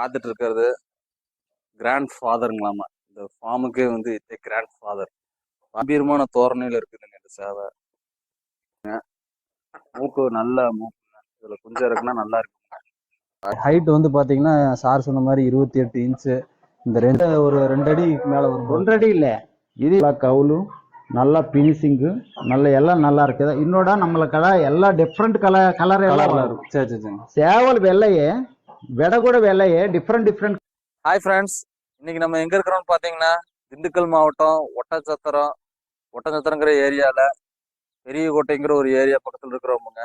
பார்த்துட்டு இருக்கிறது கிராண்ட் ஃபாதருங்களாமா. இந்த ஃபார்முக்கே வந்து கிராண்ட் ஃபாதர். கம்பீரமான தோரணையில இருக்குதுங்க இந்த சேவை. மூக்கு நல்ல மூக்குங்க. இதுல குஞ்சம் இருக்குன்னா நல்லா இருக்கு. ஹைட் வந்து பாத்தீங்கன்னா சார் சொன்ன மாதிரி 28 இன்ச்சு. இந்த ஒரு 2 அடி மேல வரும். 2 அடி இல்ல, இது கவுலு நல்லா பினிஷிங்கு நல்ல எல்லாம் நல்லா இருக்குது. இன்னோட நம்மள கடை எல்லாம் டிஃப்ரெண்ட் கலர் எல்லாம் வரும். சரி சரி சரி. சேவல் வெள்ளையே விட கூட வெள்ளையே டிஃப்ரெண்ட். ஹாய் ஃப்ரெண்ட்ஸ், இன்னைக்கு நம்ம எங்க இருக்கிறோம்னு பாத்தீங்கன்னா திண்டுக்கல் மாவட்டம் ஒட்டஞ்சத்திரங்கிற ஏரியால பெரிய கோட்டைங்கிற ஒரு ஏரியா பக்கத்துல இருக்கிறவங்க.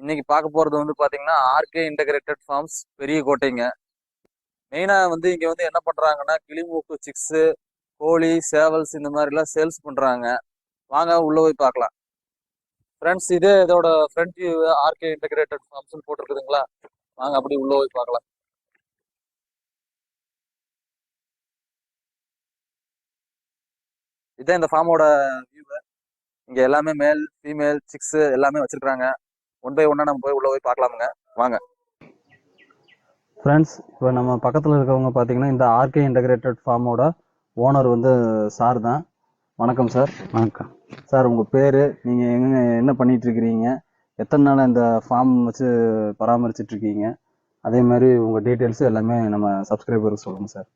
இன்னைக்கு பார்க்க போறது வந்து பாத்தீங்கன்னா ஆர்கே இன்டகிரேட்டட் ஃபார்ம்ஸ் பெரிய கோட்டைங்க. மெயினா வந்து இங்க வந்து என்ன பண்றாங்கன்னா கிளிமூக்கு சிக்ஸு, கோழி, சேவல்ஸ் இந்த மாதிரி எல்லாம் சேல்ஸ் பண்றாங்க. வாங்க உள்ள போய் பார்க்கலாம். ஃப்ரெண்ட்ஸ், இதோட front view are integrated forms போட்டிருக்குதுங்களா. வாங்க அப்படி உள்ள போய் பார்க்கலாம். இதான் இந்த ஃபார்மோட வியூ. இங்க எல்லாமே மேல் ஃபீமேல் சிக்ஸ் எல்லாமே வச்சிருக்காங்க. ஒன் பை ஒன்னா நம்ம போய் உள்ள போய் பார்க்கலாமுங்க. வாங்க ஃப்ரெண்ட்ஸ், இப்போ நம்ம பக்கத்தில் இருக்கிறவங்க பார்த்தீங்கன்னா இந்த ஆர்கே இன்டகிரேட்டட் ஃபார்மோட ஓனர் வந்து சார் தான். வணக்கம் சார். வணக்கம் சார், உங்கள் பேர், நீங்கள் என்ன பண்ணிட்டு இருக்கிறீங்க, எத்தனை நாள் இந்த ஃபார்ம் வச்சு பராமரிச்சுட்டு இருக்கீங்க, அதே மாதிரி உங்கள் டீட்டெயில்ஸ் எல்லாமே நம்ம சப்ஸ்கிரைபருக்கு சொல்லுங்கள் சார்.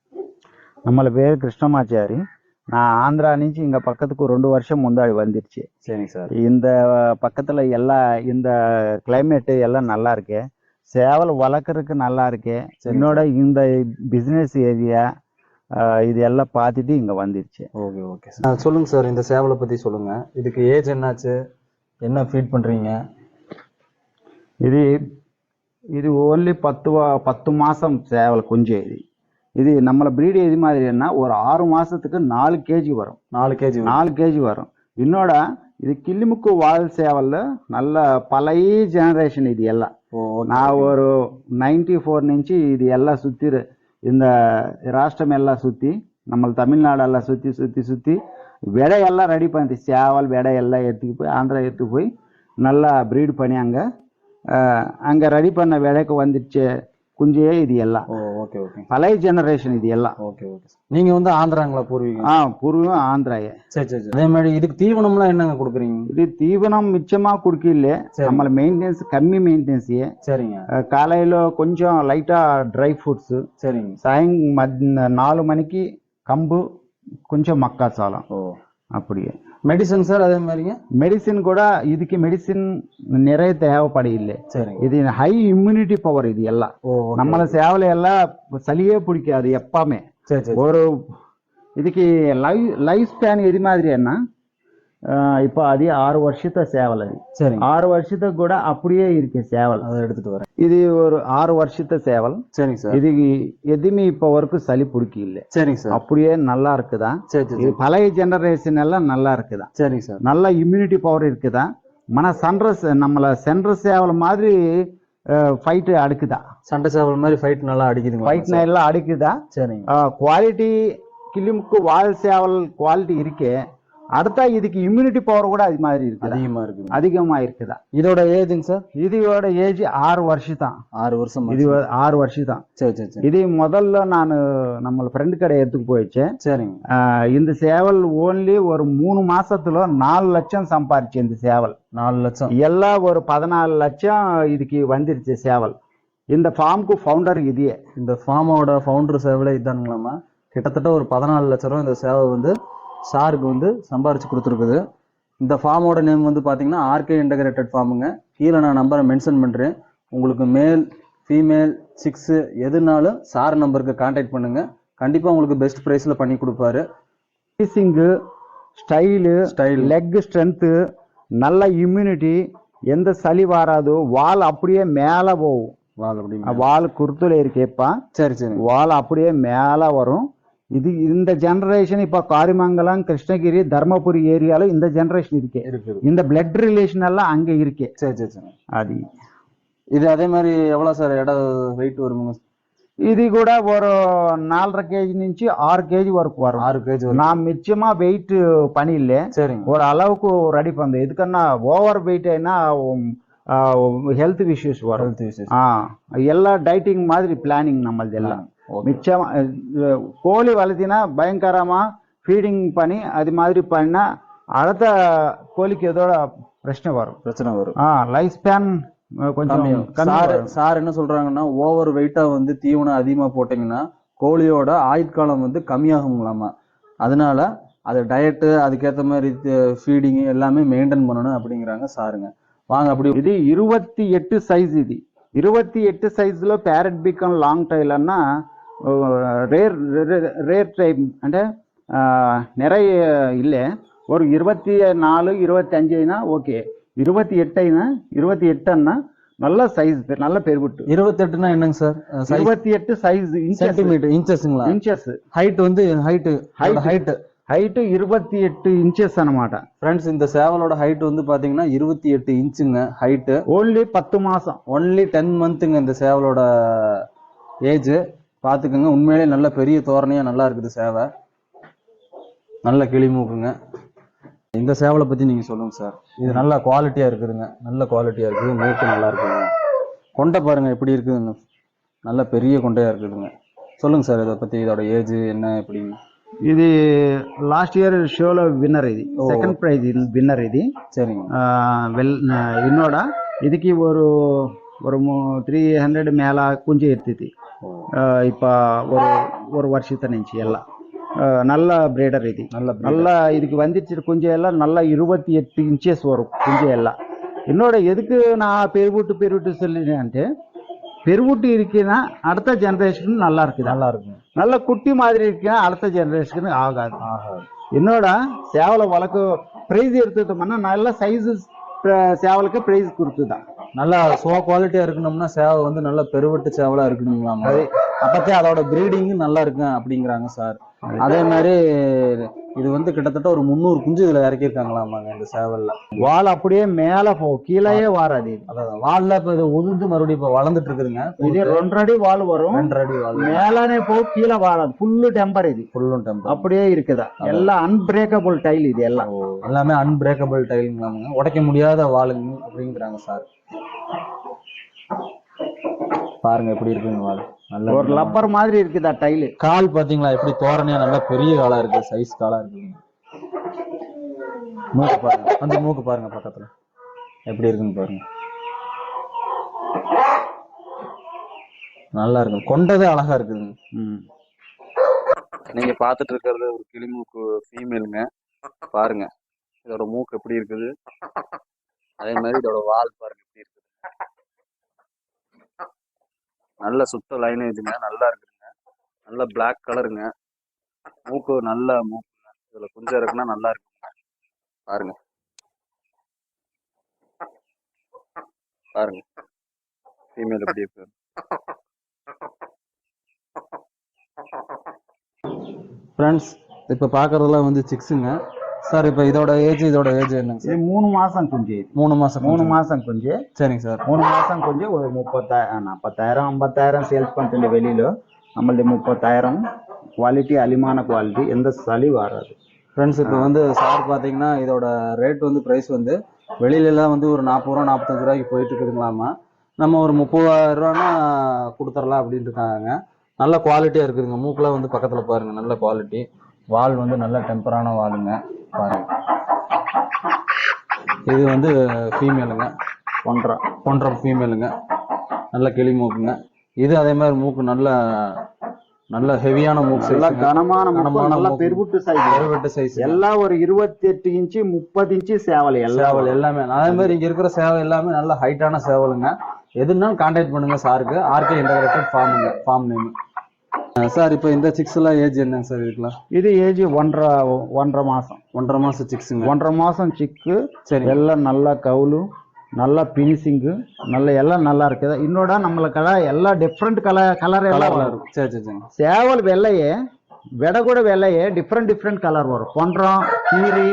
நம்மள பேர் கிருஷ்ணமாச்சாரி. நான் ஆந்திரா నుంచి இங்க பக்கத்துக்கு 2 வருஷம் முன்னாடி வந்துருச்சு. சரிங்க சார். இந்த பக்கத்துல எல்லாம் இந்த கிளைமேட்டு எல்லாம் நல்லா இருக்கு. சேவல் வளர்க்கறதுக்கு நல்லா இருக்கு. என்னோட இந்த பிசினஸ் ஏரியா இது எல்லாம் பார்த்துட்டு இங்க வந்துருச்சு. Okay okay sir. சொல்லுங்க சார், இந்த சேவலை பத்தி சொல்லுங்க. இதுக்கு ஏஜ் என்னாச்சு, என்ன ஃபீட் பண்றீங்க? இது ஓன்லி 10 மாசம் சேவல் குஞ்சு. இது நம்மள பிரீடு எது மாதிரின்னா ஒரு 6 மாசத்துக்கு 4 கேஜி வரும். 4 கேஜி வரும். இன்னோட இது கிளிமுக்கு வால் சேவல்ல நல்ல பழைய ஜெனரேஷன். இது எல்லாம் நான் ஒரு 94 నుంచి இது எல்லாம் சுத்தி இந்த ராஷ்டிரம் எல்லாம் சுத்தி நம்ம தமிழ்நாடெல்லாம் சுத்தி விடையெல்லாம் ரெடி பண்ணி சேவல் விடையெல்லாம் எடுத்துக்கு போய் ஆந்திரா எடுத்து போய் நல்லா பிரீடு பண்ணி அங்க ரெடி பண்ண விடைக்கு வந்துடுச்சு குஞ்சே. இது எல்லாம் ஓகே ஓகே பழைய ஜெனரேஷன். இது எல்லாம் ஓகே ஓகே. நீங்க வந்து ஆந்திராங்களா பூர்வீகம்? பூர்வீகம் ஆந்திராயே. சரி சரி. அதே மாதிரி இதுக்கு தீவனம்லாம் என்னங்க கொடுக்குறீங்க? இது தீவனம் மிச்சமா குடுக்கல, நம்மள மெயின்டெனன்ஸ் கம்மி மெயின்டெனன்ஸ். சரிங்க. காலையில கொஞ்சம் லைட்டா ட்ரை ஃப்ரூட்ஸ். சரிங்க. 4 மணிக்கு கம்பு கொஞ்சம் மக்காச்சோளம். அப்படியே மெடிசன் சார் அதே மாதிரிங்க. மெடிசின் கூட இதுக்கு மெடிசின் நிறைய தேவைப்படையில்லை. சரி. இது ஹை இம்யூனிட்டி பவர். இது எல்லாம் நம்மள சேவலை எல்லாம் சளியே பிடிக்காது எப்பவுமே. ஒரு இதுக்கு லைஃப் ஸ்பேன் எது மாதிரின்னா இப்போ அது 6 வருஷத்தை சேவல். அது சரி. 6 வருஷத்துக்கு கூட அப்படியே இருக்கு சேவல். அதை எடுத்துட்டு வரேன். இது ஒரு 6 வருஷத்தை சேவல். சரிங்க சார். இது எதுவுமே இப்போ வரைக்கும் சளி பிடிக்க இல்லை. சரிங்க சார். அப்படியே நல்லா இருக்குதா. இது பழைய ஜெனரேஷன் எல்லாம் நல்லா இருக்குதா. சரிங்க சார். நல்ல இம்யூனிட்டி பவர் இருக்குதா. நம்மள சென்ற சேவல் மாதிரி ஃபைட் அடுக்குதா. சண்டை சேவல் மாதிரி ஃபைட் நல்லா அடிக்குதுங்க. ஃபைட் எல்லாம் அடுக்குதா. சரிங்க. குவாலிட்டி கிளிமுக்கு வால் சேவல் குவாலிட்டி இருக்கே. அடுத்தா இதுக்கு இம்யூனிட்டி பவர் கூட அது மாதிரி இருக்கு, அதிகமா இருக்குதா. இதோட ஏஜ்ங்க சார்? இதோட ஏஜ் 6 வருஷம் தான். 6 வருஷம். இது 6 வருஷம் தான். சரி சரி சரி. இது முதல்ல நான் நம்ம ஃப்ரெண்டு கடை எடுத்துக்கு போயிடுச்சேன். சரிங்க. இந்த சேவல் ஓன்லி ஒரு 3 மாசத்துல 4 லட்சம் சம்பாரிச்சு. இந்த சேவல் 4 லட்சம் எல்லாம் ஒரு 14 லட்சம் இதுக்கு வந்துருச்சு சேவல். இந்த ஃபார்முக்கு ஃபவுண்டர் இதே. இந்த ஃபார்மோட ஃபவுண்டர் சேவலே இதானுங்களாமா. கிட்டத்தட்ட ஒரு 14 லட்சம் ரூபா இந்த சேவல் வந்து சாருக்கு வந்து சம்பாரிச்சு கொடுத்துருக்குது. இந்த ஃபார்மோட நேம் வந்து பார்த்தீங்கன்னா ஆர்கே இன்டகிரேட்டட் ஃபார்முங்க. கீழே நான் நம்பரை மென்ஷன் பண்ணுறேன். உங்களுக்கு மேல் ஃபீமேல் சிக்ஸு எதுனாலும் சார் நம்பருக்கு கான்டாக்ட் பண்ணுங்க. கண்டிப்பாக உங்களுக்கு பெஸ்ட் ப்ரைஸில் பண்ணி கொடுப்பாரு. ஃபீசிங்கு ஸ்டைல் லெக் ஸ்ட்ரென்த்து நல்ல இம்யூனிட்டி, எந்த சளி வராதோ. வால் அப்படியே மேலே போகும். வால் குருத்துல இருக்கேப்பா. சரி சரி. வால் அப்படியே மேலே வரும். இது இந்த ஜெனரேஷன் இப்ப காரிமங்கலம், கிருஷ்ணகிரி, தர்மபுரி ஏரியால இந்த ஜெனரேஷன் இருக்கு. இந்த பிளட் ரிலேஷன் எல்லாம் அங்க இருக்கு. சரி சரி சரி. அது இது அதே மாதிரி எவ்வளவு சார் இடம் வெயிட் வருங்க? ఇది కూడా ஒரு 4.5 కేజీ నుంచి 6 కేజీ వరకు వரும். 6 కేజీ நான் மிச்சமா வெயிட் பண்ணியில்ல. சரிங்க. ஒரு அளவுக்கு ரெடி பண்ணேன். எதுக்கன்னா ஓவர் வெயிட் అయినా ஹெல்த் இஷ்யூஸ் வரும். Health issues. எல்லா டைட்டிங் மாதிரி பிளானிங் நம்மளது எல்லாம். Okay. மிச்சம் கோழி வளர்த்தினா பயங்கரமா ஃபீடிங் பண்ணி அது மாதிரி பண்ணா அடுத்த கோழிக்கு ஏதோ பிரச்சனை வரும். பிரச்சனை வரும். லைஃப் ஸ்பேன் கொஞ்சம் சார் என்ன சொல்றாங்கன்னா, ஓவர் வெயிட்டா வந்து தீவனம் அதிகமா போட்டீங்கன்னா கோழியோட ஆயுட்காலம் வந்து கம்மியாகுங்களாமா. அதனால அது டயட்டு, அதுக்கேற்ற மாதிரி ஃபீடிங் எல்லாமே மெயின்டைன் பண்ணணும் அப்படிங்கிறாங்க சாருங்க. வாங்க அப்படி. ఇది 28 సైజ్. ఇది 28 సైజులో ప్యారెట్ బీకాన్ లాంగ్ టైల్ అన్న రేర్ టైప్ అంటే நிறைய இல்லை. ஒரு 24 25 అయినా ఓకే, 28 అయినా 28 అన్నా நல்ல சைஸ், நல்ல பெருவிட்டு. 28னா என்னங்க சார்? 28 சைஸ் சென்டிமீட்டர், இன்ச்சஸ்ங்களா? ఇంచెస్. ஹைட் வந்து ஹைட் 28 ఇంచెస్ అన్నమాట. ஃப்ரெண்ட்ஸ், இந்த சேவலோட ஹைட் வந்து பாத்தீங்கன்னா 28 இன்ச்சுங்க ஹைட். ఓన్లీ 10 மாசம், ஒன்லி 10 மந்த்துங்க இந்த சேவலோட ஏஜ். பாத்துக்கோங்க, உண்மையிலே நல்ல பெரிய தோரணையா நல்லா இருக்குது சேவை. நல்ல கிளி மூக்குங்க. இந்த சேவலை பத்தி நீங்க சொல்லுங்க சார். இது நல்ல குவாலிட்டியா இருக்குதுங்க, நல்ல குவாலிட்டியா இருக்குது. மூக்கு நல்லா இருக்குதுங்க. கொண்டை பாருங்க எப்படி இருக்குதுங்க, நல்ல பெரிய கொண்டையா இருக்குதுங்க. சொல்லுங்க சார் இதை பத்தி, இதோட ஏஜ் என்ன எப்படிங்க? ఇది లాస్ట్ ఇయర్ షోలో విన్నర్. ఇది సెకండ్ ప్రైజ్ విన్నర్. ఇది சரிங்க. இன்னோட இதுக்கு ஒரு 300 மேல குஞ்சு எடுத்துது இப்போ ஒரு வருஷத்தை நினைச்சு எல்லாம். நல்ல பிரீடர். இது நல்ல இதுக்கு வந்துச்சு குஞ்சு எல்லாம் நல்லா 28 ఇంచెస్ வரும் குஞ்சு எல்லாம். என்னோட எதுக்கு நான் பெருவிட்டு சொல்லினேன் అంటే, பெருவிட்டு இருக்குன்னா அடுத்த ஜெனரேஷன் நல்லா இருக்குது. நல்லா இருக்கும். நல்ல குட்டி மாதிரி இருக்குன்னா அடுத்த ஜெனரேஷனுக்கு ஆகாது. என்னோட சேவலை வளர்க்க பிரைஸ் எடுத்துட்டோம்னா நல்ல சைஸ் சேவலுக்கு பிரைஸ் கொடுத்துதான். நல்லா சோ குவாலிட்டியா இருக்கணும்னா சேவை வந்து நல்ல பெருவெட்டு சேவலா இருக்கணுங்களாம். அப்பத்தே அதோட பிரீடிங் நல்லா இருக்கு அப்படிங்கிறாங்க சார். அதே மாதிரி இது வந்து கிட்டத்தட்ட ஒரு 300 குஞ்சு இதுல இறக்கிருக்காங்களாமாங்க இந்த சேவல்ல. வால் அப்படியே மேல போகும், கீழே வராது. அதான் வால்ல இப்ப இது உதிர்ந்து மறுபடியும் இப்ப வளர்ந்துட்டு இருக்குதுங்க. இது 2 அடி வால் வரும், 2 அடி வால் மேலானே போகும், கீழே வாழாது. Full temper. இது ஃபுல்லும் டெம்பர் அப்படியே இருக்குதா. எல்லாம் அன்பிரேக்கபிள் டைல். இது எல்லாம் எல்லாமே அன்பிரேக்கபிள் டைலுங்களாமுங்க, உடைக்க முடியாத வாளுங்க அப்படிங்கிறாங்க சார். பாருங்க எப்படி இருக்குங்க வால், நல்ல ஒரு லப்பர் மாதிரி இருக்குதா டைலு. கால் பாத்தீங்களா எப்படி தோரணையா நல்ல பெரிய காலா இருக்கு, சைஸ் காலா இருக்குங்க. மூக்கு பாருங்க, அந்த மூக்கு பாருங்க பக்கத்துல எப்படி இருக்குன்னு பாருங்க, நல்லா இருக்கு. கொண்டதே அழகா இருக்குதுங்க. நீங்க பாத்துட்டு இருக்கிறது ஒரு கிளிமூக்கு ஃபீமேலுங்க. பாருங்க இதோட மூக்கு எப்படி இருக்குது, அதே மாதிரி இதோட வால் பாருங்க எப்படி இருக்குது. நல்ல சுத்த லைனேஜுங்க, நல்லா இருக்குதுங்க. நல்ல பிளாக் கலருங்க. மூக்கு நல்ல மூக்குங்க. இதுல குஞ்சம் இருக்குன்னா நல்லா இருக்குங்க. பாருங்க பாருங்க ஃபீமேல் எப்படி இருக்கு. ஃப்ரெண்ட்ஸ், இப்ப பாக்குறதெல்லாம் வந்து சிக்ஸுங்க சார். இப்ப இதோட ஏஜ் என்னங்க சார்? 3 மாசம் குஞ்சு. 3 மாசம் 3 மாசம் குஞ்சு. சரிங்க சார். 3 மாசம் குஞ்சு ஒரு 40,000 50,000 சேல்ஸ் பண்ணிட்டு வெளியில. நம்மளது 30,000. குவாலிட்டி அலிமான குவாலிட்டி, எந்த சளி வராது. ஃப்ரெண்ட்ஸ், இப்போ வந்து சார் பார்த்தீங்கன்னா இதோட ரேட் வந்து ப்ரைஸ் வந்து வெளியிலலாம் வந்து ஒரு 40 ரூபா 45 ரூபாய்க்கு போயிட்டு இருக்குதுங்களாமா. நம்ம ஒரு 30,000 ரூபானா கொடுத்துடலாம் அப்படின்ட்டு இருக்காங்க. நல்ல குவாலிட்டியாக இருக்குதுங்க. மூக்கெலாம் வந்து பக்கத்தில் பாருங்கள், நல்ல குவாலிட்டி. வால் வந்து நல்ல டெம்பரான வாலுங்க பாருங்க. இது வந்து ஃபீமேலுங்க, ஒன்றரை ஃபீமேலுங்க. நல்ல கிளி மூக்குங்க. இது அதே மாதிரி மூக்கு நல்ல நல்ல ஹெவியான மூக்கு, நல்ல கனமான நல்ல பெருவிட்டு சைஸ். எல்லாம் ஒரு 28 இன்ச்சு 30 இன்ச்சு சேவல் எல்லாமே. அதே மாதிரி இங்க இருக்கிற சேவல் எல்லாமே நல்ல ஹைட்டான சேவலுங்க. எதுனாலும் கான்டாக்ட் பண்ணுங்க சாருக்கு. RK integrated farm name sir. இப்போ இந்த சிக்ஸ் எல்லாம் ஏஜ் என்னங்க சார் இதுக்கெல்லாம்? இது ஏஜ் 1.5 மாசம். 1.5 மாசம் சிக்ஸுங்க. 1.5 மாசம் சிக்கு. சரி. எல்லாம் நல்லா கவுலு, நல்லா பினிஷிங்கு, நல்ல எல்லாம் நல்லா இருக்குது. இன்னோட நம்மளுக்கு எல்லாம் டிஃப்ரெண்ட் கலர் எல்லாம் வரும். சரி சரி சரி. சேவல் வெள்ளையே விட கூட வெள்ளையே டிஃப்ரெண்ட் கலர் வரும். பொன்றம், கீரி,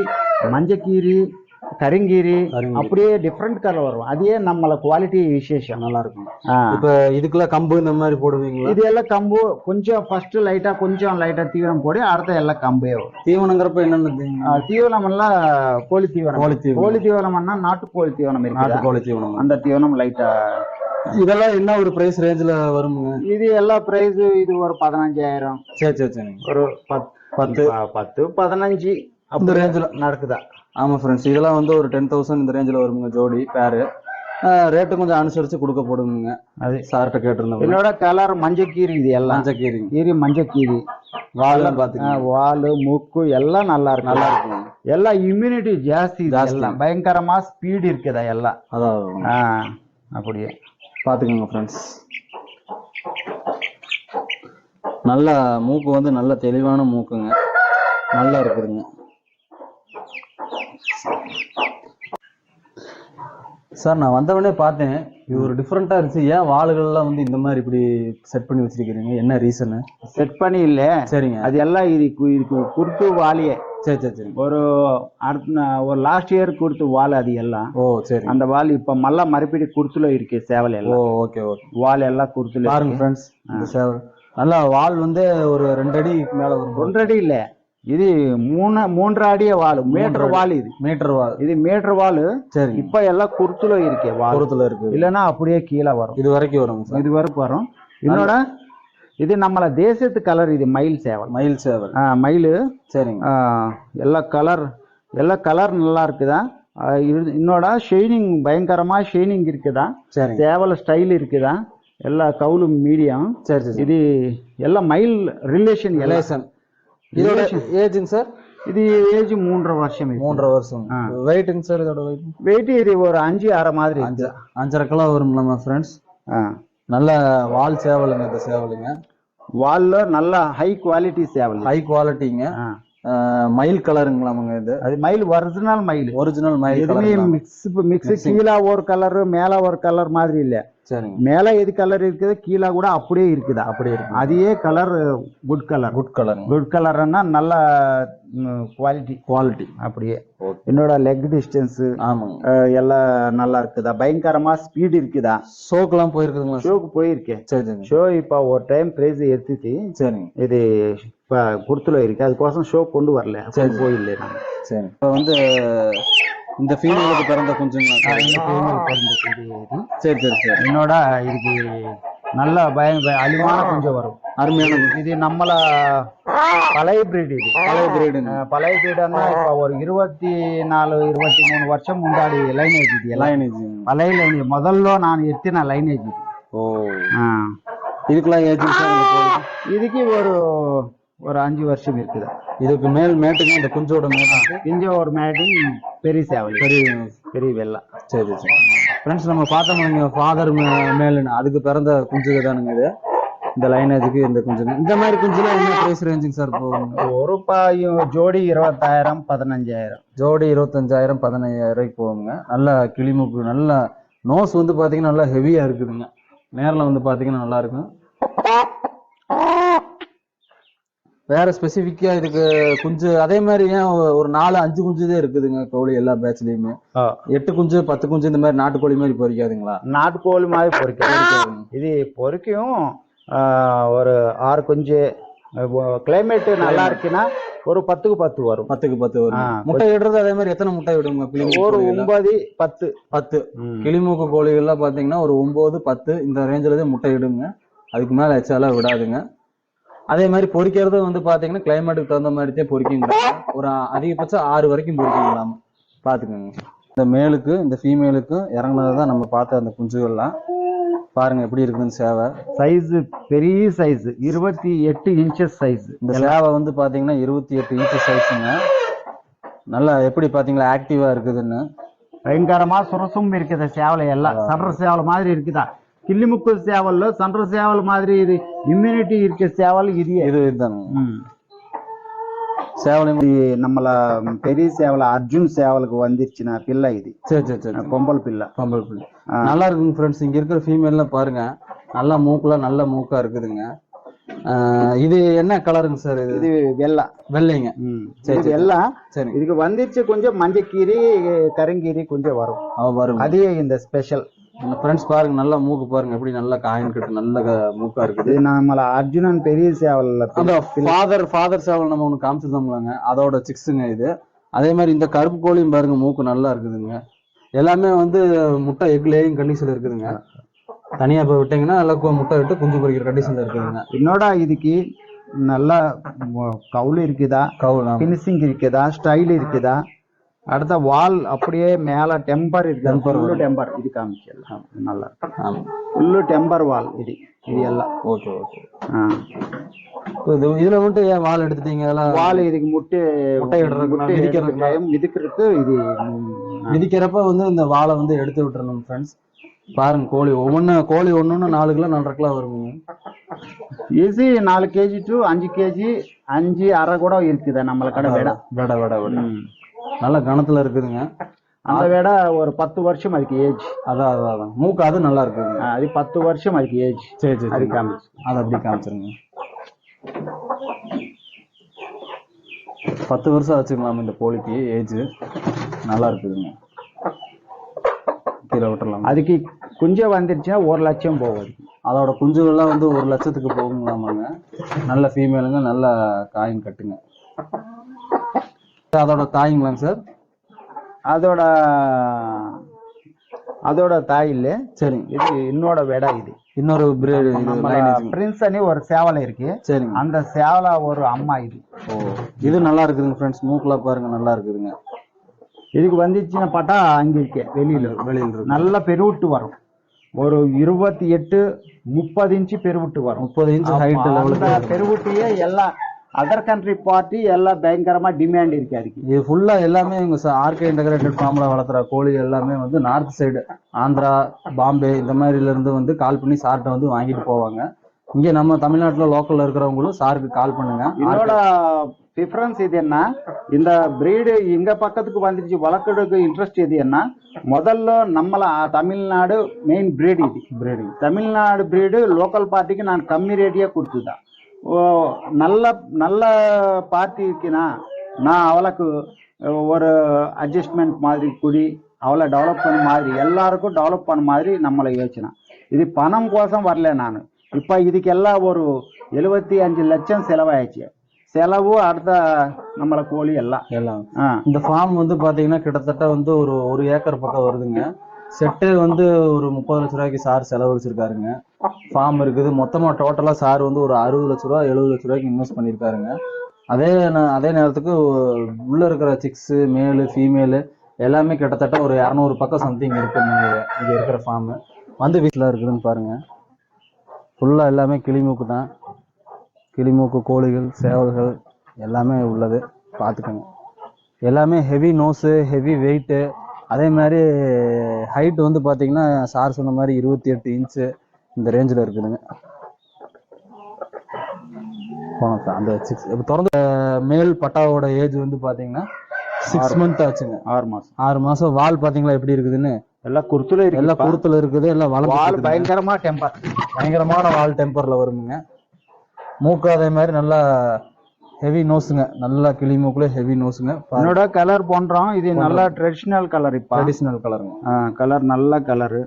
மஞ்சக்கீரி, கருங்கீரி கருங்கீரி. அப்படியே டிஃப்ரெண்ட் கலர் வரும். அதே நம்மள குவாலிட்டி விசேஷம். நல்லா இருக்கும். ஆ. இப்ப இதுக்கெல்லாம் கம்பு இந்த மாதிரி போடுவீங்களா? இது எல்லாம் கம்பு கொஞ்சம் ஃபர்ஸ்ட் கொஞ்சம் லைட்டா தீவனம் போடி அடுத்த எல்லாம் கம்பே வரும். தீவனங்கிறப்ப என்னென்ன தீவனம் எல்லாம் கோழி தீவனம். கோழி தீவனம்னா நாட்டுக்கோழி தீவனம் இருக்கு. நாட்டுக்கோழி தீவனம். அந்த தீவனம் லைட்டா. இதெல்லாம் என்ன ஒரு பிரைஸ் ரேஞ்சில் வருமுங்க? இது எல்லா பிரைஸ் இது ஒரு 15,000. சரி சரி சரி. ஒரு 10 15 அந்த ரேஞ்சில் நடக்குதா? ஆமா ஃப்ரெண்ட்ஸ், இதெல்லாம் வந்து ஒரு 10,000 இந்த ரேஞ்சில் வருமுங்க ஜோடி பேரு. ரேட்டு கொஞ்சம் அனுசரிச்சு கொடுக்க போடுங்க. அது சார்கிட்ட கேட்டிருந்தோம். என்னோட கலர் மஞ்சக்கீரி. இது எல்லாம் மஞ்சக்கீரி மஞ்சக்கீரி. வால் பாத்தீங்கன்னா வாலு மூக்கு எல்லாம் நல்லா இருக்கு. நல்லா இருக்கும். எல்லாம் இம்யூனிட்டி ஜாஸ்தி. எல்லாம் பயங்கரமா ஸ்பீடு இருக்குதா எல்லாம். அதான் அப்படியே பாத்துக்கோங்க ஃப்ரெண்ட்ஸ். நல்ல மூக்கு வந்து நல்ல தெளிவான மூக்குங்க, நல்லா இருக்குதுங்க. சார் நான் வந்தவொடனே பார்த்தேன், இது ஒரு டிஃப்ரெண்டா இருந்துச்சு. ஏன் வாளுகள்லாம் வந்து இந்த மாதிரி இப்படி செட் பண்ணி வச்சிருக்கீங்க? என்ன ரீசனு? செட் பண்ணி இல்ல. சரிங்க. அது எல்லாம் இதுக்கு குருத்து வாலியே. சரி சரி சரி. ஒரு லாஸ்ட் இயர் குடுத்து வால் அது எல்லாம். ஓ சரி. அந்த வால் இப்ப மல்ல மறுபடி குருத்துல இருக்கு சேவல் எல்லாம். ஓ ஓகே ஓகே. வால் எல்லாம் குருத்துல பாருங்க ஃப்ரெண்ட்ஸ். இந்த சேவல் நல்லா வால் வந்து ஒரு 2 அடி மேல வரும். 2 அடி இல்ல, இது 3 அடிய வால். மீட்டர் வால். இது மீட்டர் வால். இது மீட்டர் வால். சரி. இப்ப எல்லாம் குருத்துல இருக்கே வால். குருத்துல இருக்கு. இல்லன்னா அப்படியே கீழே வரும். இது வரைக்கும் வரும். இது வரைக்கும் வரும். இன்னொட இது நம்மள தேசத்து கலர். இது மயில் சேவல். மயில் சேவல். மயிலு. சரிங்க. எல்லா கலர் நல்லா இருக்குதா. இன்னோட ஷைனிங் பயங்கரமா ஷைனிங் இருக்குதா. சரி. சேவல் ஸ்டைல் இருக்குதா. எல்லா கவுலும் மீடியம். சரி சரி. இது எல்லாம் மயில் ரிலேஷன். இதோட ஏஜ்ங்க சார்? இது ஏஜ் 3.5 வருஷம். 3.5 வருஷம். வெயிட்ங்க சார்? இதோட வெயிட் இது ஒரு 5.5 மாதிரி. 5.5 கிலோ வரும் நம்ம ஃப்ரெண்ட்ஸ். நல்ல வால் சேவலுங்க. இந்த சேவலுங்க வால்ல நல்ல ஹை குவாலிட்டி சேவல். ஹை குவாலிட்டிங்க. மயில் கலருங்களாமுங்க இது. அது மயில் ஒரிஜினல் மயில். எதுவுமே மிக்ஸ் கீழே ஒரு கலர் மேல ஒரு கலர் மாதிரி இல்ல. சரிங்க. மேல எது கலர் இருக்குது கீழே கூட அப்படியே இருக்குதா. அப்படியே இருக்கு. அதே கலர் குட் கலர்னா நல்ல குவாலிட்டி அப்படியே. என்னோட லெக் டிஸ்டன்ஸ் எல்லாம் நல்லா இருக்குதா. பயங்கரமா ஸ்பீடு இருக்குதா. ஷோக்கெல்லாம் போயிருக்குதுங்களா? ஷோக்கு போயிருக்கேன். சரி. ஷோ இப்ப ஒரு டைம் பிரைஸ் எடுத்துச்சு. சரிங்க. இது இப்ப குருத்துல இருக்கு. அதுக்கோசம் ஷோ கொண்டு வரல. சரி போயில்லை. சரி. இப்ப வந்து இந்த ஃபீமேலுக்கு பிறந்த குஞ்சுங்க. சரி சரி சரி. என்னோட இதுக்கு நல்ல அழிவான குஞ்சம் வரும். அருமையான. இது நம்மள பழைய பிரீடு. பழைய பிரீடுன்னா இப்ப ஒரு 24-23 வருஷம் முன்னாடி லைனேஜ். பழைய லைனேஜ் முதல்ல நான் எத்தின லைனேஜ். ஓ. இதுக்கெல்லாம் ஏஜ் இதுக்கு ஒரு 5 வருஷம் இருக்குது. இதுக்கு மேல் மேட்டுக்கு இந்த குஞ்சோட மேட்டிங் பெரிய சேவல். பெரிய வெள்ளா. சரி சரி. ஃப்ரெண்ட்ஸ் நம்ம பார்த்தோம் ஃபாதர் மேலுன்னு அதுக்கு பிறந்த குஞ்சுக தானுங்க இது. இந்த லைனேஜுக்கு இந்த குஞ்சுங்க. இந்த மாதிரி குஞ்சுலாம் என்ன பிரைஸ் ரேஞ்சுங்க சார் போகும்? ஒரு ஜோடி 20,000 15,000. ஜோடி 25,000 15,000 ரூபாய்க்கு போகுங்க. நல்ல கிளிமுக்கு நல்ல நோஸ் வந்து பாத்தீங்கன்னா நல்லா ஹெவியா இருக்குதுங்க. நேரில் வந்து பாத்தீங்கன்னா நல்லா இருக்கும். வேற ஸ்பெசிபிக்கா இதுக்கு குஞ்சு அதே மாதிரி ஏன் ஒரு 4-5 குஞ்சுதே இருக்குதுங்க கோழி எல்லா பேட்ச்லயுமே? 8 குஞ்சு 10 குஞ்சு இந்த மாதிரி நாட்டுக்கோழி மாதிரி பொறிக்காதுங்களா? நாட்டுக்கோழி மாதிரி பொறிக்கும். இது பொறிக்கும் ஒரு 6 குஞ்சு. கிளைமேட் நல்லா இருக்குன்னா ஒரு 10க்கு 10 வரும். 10க்கு 10 வரும். முட்டை இடுறது அதே மாதிரி எத்தனை முட்டை விடுங்க? ஒரு 9 10. கிளிமூக்கு கோழிகள்லாம் பாத்தீங்கன்னா ஒரு 9 10 இந்த ரேஞ்சில தான் முட்டை இடுங்க. அதுக்கு மேல எச்சாலாம் விடாதுங்க. அதே மாதிரி பொறிக்கிறது வந்து பாத்தீங்கன்னா கிளைமேட்டுக்கு தகுந்த மாதிரி தான் பொறிக்குங்க. ஒரு அதிகபட்சம் 6 வரைக்கும் பொறிக்கலாமா பாத்துக்கோங்க. இந்த மேலுக்கு இந்த ஃபீமேலுக்கும் இறங்குனதான் நம்ம பார்த்த அந்த குஞ்சுகள்லாம் பாருங்க எப்படி இருக்குன்னு. சேவை சைஸ் பெரிய சைஸ் 28 இன்ச்சஸ் சைஸ். இந்த சேவை வந்து பாத்தீங்கன்னா 28 இன்ச்சஸ் சைஸுங்க. நல்லா எப்படி பாத்தீங்களா ஆக்டிவா இருக்குதுன்னு. பயங்கரமா சுரசும் இருக்குது சேவலை எல்லாம். சன்ற சேவல் மாதிரி இருக்குதா. கிள்ளிமுக்கு சேவல்ல சன்ற சேவல் மாதிரி இது இம்யூனிட்டி இருக்க சேவல் இதுதான் சேவல். நம்மள பெரிய சேவல் அர்ஜுன் சேவலுக்கு வந்துருச்சுன்னா பிள்ளை இது. சரி சரி சரி. பொம்பல் பிள்ளை நல்லா இருக்குங்க ஃப்ரெண்ட்ஸ். இங்க இருக்கிற ஃபீமேல்லாம் பாருங்க நல்லா மூக்குலாம் நல்ல மூக்கா இருக்குதுங்க. இது என்ன கலருங்க சார்? இது இது வெள்ளை. வெள்ளைங்க. சரி இது சரி வெள்ளை. சரி. இதுக்கு வந்துருச்சு கொஞ்சம் மஞ்சக்கீரி கருங்கீரி கொஞ்சம் வரும். வரும். அதே இந்த ஸ்பெஷல். ஃப்ரெண்ட்ஸ் பாருங்க, நல்லா மூக்கு பாருங்க எப்படி நல்லா காயின் கட்டு நல்ல மூக்கா இருக்குது. இது நம்மள அர்ஜுனன் பெரிய சேவல், அந்த ஃபாதர் சேவல் நம்ம ஒண்ணு காமிச்சிருந்தோம்லாங்க, அதோட சிக்ஸுங்க இது. அதே மாதிரி இந்த கருப்பு கோழியும் பாருங்க, மூக்கு நல்லா இருக்குதுங்க. எல்லாமே வந்து முட்டை எக் லேயிங் கண்டிஷன்ல இருக்குதுங்க. தனியா போய் விட்டீங்கன்னா நல்லா முட்டை விட்டு குஞ்சு பொரிக்கிற கண்டிஷன்ல இருக்குதுங்க. என்னோட இதுக்கு நல்லா கவுல் இருக்குதா, பினிஷிங் இருக்குதா, ஸ்டைல் இருக்குதா, அடுத்த வால் அப்படியே மேல டெம்பர் இருக்கு. டெம்பர் இது காமிக்கலாம் நல்லா ஃபுல்லு டெம்பர் வால் இது எல்லாம். Okay okay. இதுல மட்டும் ஏன் வால் எடுத்துட்டீங்க? வால் இதுக்கு முட்டை மிதிக்கிறதுக்கு இது மிதிக்கிறப்ப வந்து இந்த வாழை வந்து எடுத்து விட்டுறணும் ஃப்ரெண்ட்ஸ். பாருங்க கோழி கோழி ஒண்ணு 4 கிலோ 4.5 கிலோ வருங்க. ஈஸி 4 kg to 5 kg 5.5 கூட இருக்குது நம்மள கடை. விட நல்ல கணத்துல இருக்குதுங்க. அந்த விட ஒரு 10 வருஷம் அதுக்கு ஏஜ். அதான் மூக்கு அது நல்லா இருக்குங்க. அது 10 வருஷம் அதுக்கு ஏஜ். சரி அது காமிச்சு அது அப்படி காமிச்சிருங்க. 10 வருஷம் வச்சுக்கலாம் இந்த கோழிக்கு ஏஜ். நல்லா இருக்குதுங்க. கீழே விட்டுறலாம். அதுக்கு குஞ்சு வந்துருச்சுன்னா 1 லட்சம் போகுது. அதோட குஞ்சுகள்லாம் வந்து 1 லட்சத்துக்கு போகுங்களாமாங்க. நல்ல ஃபீமேலுங்க, நல்ல காயின் கட்டுங்க. அதோட தாய்ங்களாங்க சார்? அதோட தாய் இல்ல. சரி. இது என்னோட விட. இது இன்னொரு பிரின்ஸ் அனி ஒரு சேவலை இருக்கு. சரி. அந்த சேவலை ஒரு அம்மா இது. இது நல்லா இருக்குதுங்க ஃப்ரெண்ட்ஸ். மூக்குல பாருங்க நல்லா இருக்குதுங்க. இதுக்கு வந்துச்சுன்னா பார்த்தா அங்க இருக்கு வெளியில நல்ல பெருவிட்டு வரும். ஒரு 28-30 இன்ச்சு பெருவிட்டு வரும். 30 இன்ச்சு ஹைட் லெவலுக்கு பெருவிட்டியே எல்லாம் அதர் கண்ட்ரி பார்ட்டி எல்லாம் பயங்கரமா டிமாண்ட் இருக்கு அதுக்கு. இது ஃபுல்லா எல்லாமே இவங்க ஆர்கே இன்டகிரேட்டட் ஃபார்ம்ல வளர்த்துற கோழி எல்லாமே வந்து நார்த் சைடு ஆந்திரா, பாம்பே இந்த மாதிரில இருந்து வந்து கால் பண்ணி சார்ட்ட வந்து வாங்கிட்டு போவாங்க. இங்க நம்ம தமிழ்நாட்டுல லோக்கல்ல இருக்கிறவங்களும் சாருக்கு கால் பண்ணுங்க. இதோட டிஃபரன்ஸ் இது என்ன, இந்த பிரீடு எங்க பக்கத்துக்கு வந்துருச்சு வளர்க்கறதுக்கு இன்ட்ரெஸ்ட் இது என்ன, முதல்ல நம்மள தமிழ்நாடு மெயின் பிரீடு இது. தமிழ்நாடு பிரீடு லோக்கல் பார்ட்டிக்கு நான் கம்மி ரேட்டியே கொடுத்துதான். நல்ல நல்ல பார்ட்டி இருக்குன்னா நான் அவளுக்கு ஒரு அட்ஜஸ்ட்மெண்ட் மாதிரி கூடி அவளை டெவலப் பண்ண மாதிரி எல்லாருக்கும் டெவலப் பண்ண மாதிரி நம்மளை யோசனை. இது பணம் கோசம் வரல நான். இப்போ இதுக்கெல்லாம் ஒரு 75 லட்சம் செலவாயிடுச்சு. செலவு அடுத்த நம்மளை கோழி எல்லாம். இந்த ஃபார்ம் வந்து பாத்தீங்கன்னா கிட்டத்தட்ட வந்து ஒரு ஏக்கர் பக்கம் வருதுங்க. செட்டு வந்து ஒரு 30 லட்ச ரூபாய்க்கு சார் செலவழிச்சிருக்காருங்க. ஃபார்ம் இருக்குது. மொத்தமா டோட்டலா சார் வந்து ஒரு 60 லட்ச ரூபா 70 லட்ச ரூபாய்க்கு இன்வெஸ்ட் பண்ணியிருக்காருங்க. அதே நேரத்துக்கு உள்ள இருக்கிற சிக்ஸு மேலு ஃபீமேலு எல்லாமே கிட்டத்தட்ட ஒரு 200 பக்கம் சம்திங் இருக்கு. இங்க இருக்கிற ஃபார்ம் வந்து வீட்டில் இருக்குதுன்னு பாருங்க. ஃபுல்லா எல்லாமே கிளிமூக்கு தான். கிளிமூக்கு கோழிகள், சேவல்கள் எல்லாமே உள்ளது. பார்த்துக்கோங்க. எல்லாமே ஹெவி நோஸு, ஹெவி வெயிட்டு. அதே மாதிரி ஹைட் வந்து பார்த்தீங்கன்னா சார் சொன்ன மாதிரி 28 இன்ச்சு இந்த ரேஞ்சில் இருக்குதுங்க. அந்த 6 திறந்த மேல் பட்டாவோட ஏஜ் வந்து பார்த்தீங்கன்னா 6 மந்த் ஆச்சுங்க. 6 மாசம். வால் பார்த்தீங்களா எப்படி இருக்குதுன்னு? எல்லாம் குருத்துல இருக்குது. எல்லாம் வால் பயங்கரமான வால் டெம்பர்ல வருமுங்க. மூக்கு அதே மாதிரி நல்லா ஹெவி நோஸுங்க. நல்லா கிளி மூக்குல ஹெவி நோஸுங்க. என்னோட கலர் போன்றோம். இது நல்லா ட்ரெடிஷனல் கலர். இப்போ ட்ரெடிஷனல் கலருங்க. கலர் நல்ல கலரு.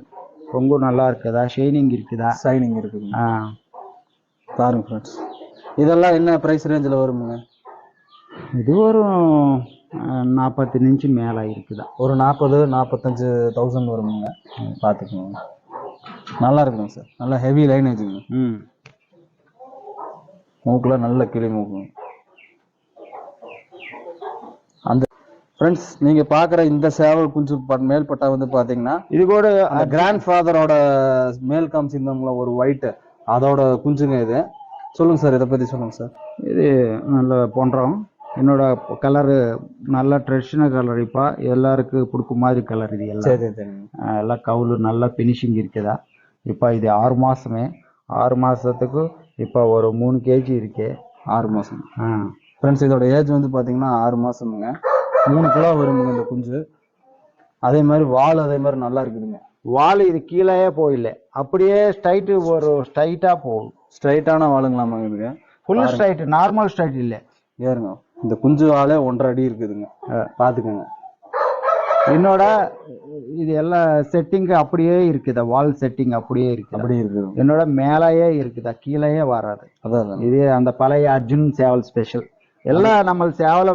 ரொம்ப நல்லா இருக்குதா? ஷைனிங் இருக்குதா? ஷைனிங் இருக்குது. பாருங்க ஃப்ரெண்ட்ஸ். இதெல்லாம் என்ன பிரைஸ் ரேஞ்சில் வருமுங்க? இது ஒரு 40 இன்ச்சு மேலே இருக்குதா. ஒரு 40-45,000 வருமுங்க. பார்த்துக்கோங்க. நல்லா இருக்குங்க சார். நல்லா ஹெவி லைனேஜுங்க. மூக்குல நல்ல கிளி மூக்குங்க. அந்த ஃப்ரெண்ட்ஸ் நீங்க பாக்குற இந்த சேவல் குஞ்சு மேல்பட்டா வந்து பாத்தீங்கன்னா இது கூட கிராண்ட் ஃபாதரோட மேல் காமிச்சிருந்தவங்கள ஒரு ஒயிட் அதோட குஞ்சுங்க. இது சொல்லுங்க சார், இதை பத்தி சொல்லுங்க சார். இது நல்ல போன்றோம். என்னோட கலரு நல்ல ட்ரெடிஷனல் கலர். இப்போ எல்லாருக்கும் பிடிக்கும் மாதிரி கலர் இது எல்லாம். எல்லாம் கவுலு நல்லா ஃபினிஷிங் இருக்குதா. இப்போ இது 6 மாசமே. 6 மாசத்துக்கு இப்போ ஒரு 3 kg இருக்கு. 6 மாசம். ஃப்ரெண்ட்ஸ் இதோட ஏஜ் வந்து பார்த்தீங்கன்னா 6 மாசமுங்க. 3 கிலோ வருமுங்க இந்த குஞ்சு. அதே மாதிரி வால் அதே மாதிரி நல்லா இருக்குதுங்க. வால் இது கீழே போயில்ல, அப்படியே ஸ்ட்ரைட்டா போகும். ஸ்ட்ரைட்டான வாளுங்களாமாங்க இதுக்கு. ஃபுல் பாருங்க. ஸ்ட்ரைட், நார்மல் ஸ்ட்ரைட் இல்ல. ஏறுங்க, இந்த குஞ்சு வாழை 1.5 அடி இருக்குதுங்க. பாத்துக்கோங்க. என்னோட இது எல்லாம் செட்டிங் அப்படியே இருக்குதா, வால் செட்டிங் அப்படியே இருக்குது. அப்படி இருக்குது. என்னோட மேலேயே இருக்குதா, கீழேயே வராது. அதான் இது அந்த பழைய அர்ஜுன் சேவல் ஸ்பெஷல். எல்லாம் நம்ம சேவல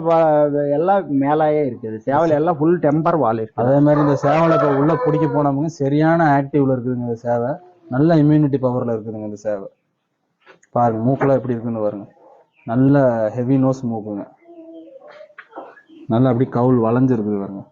எல்லாம் மேலேயே இருக்குது. சேவல் எல்லாம் ஃபுல் டெம்பர் வால் இருக்கு. அதே மாதிரி இந்த சேவலை இப்போ உள்ள பிடிக்க போனவங்க சரியான ஆக்டிவ்ல இருக்குதுங்க. இந்த சேவை நல்ல இம்யூனிட்டி பவர்ல இருக்குதுங்க. இந்த சேவை பாருங்க, மூக்கெல்லாம் எப்படி இருக்குன்னு பாருங்க. நல்ல ஹெவி நோஸ் மூக்குங்க. நல்லா அப்படி கவுல் வளைஞ்சிருக்குது பாருங்க.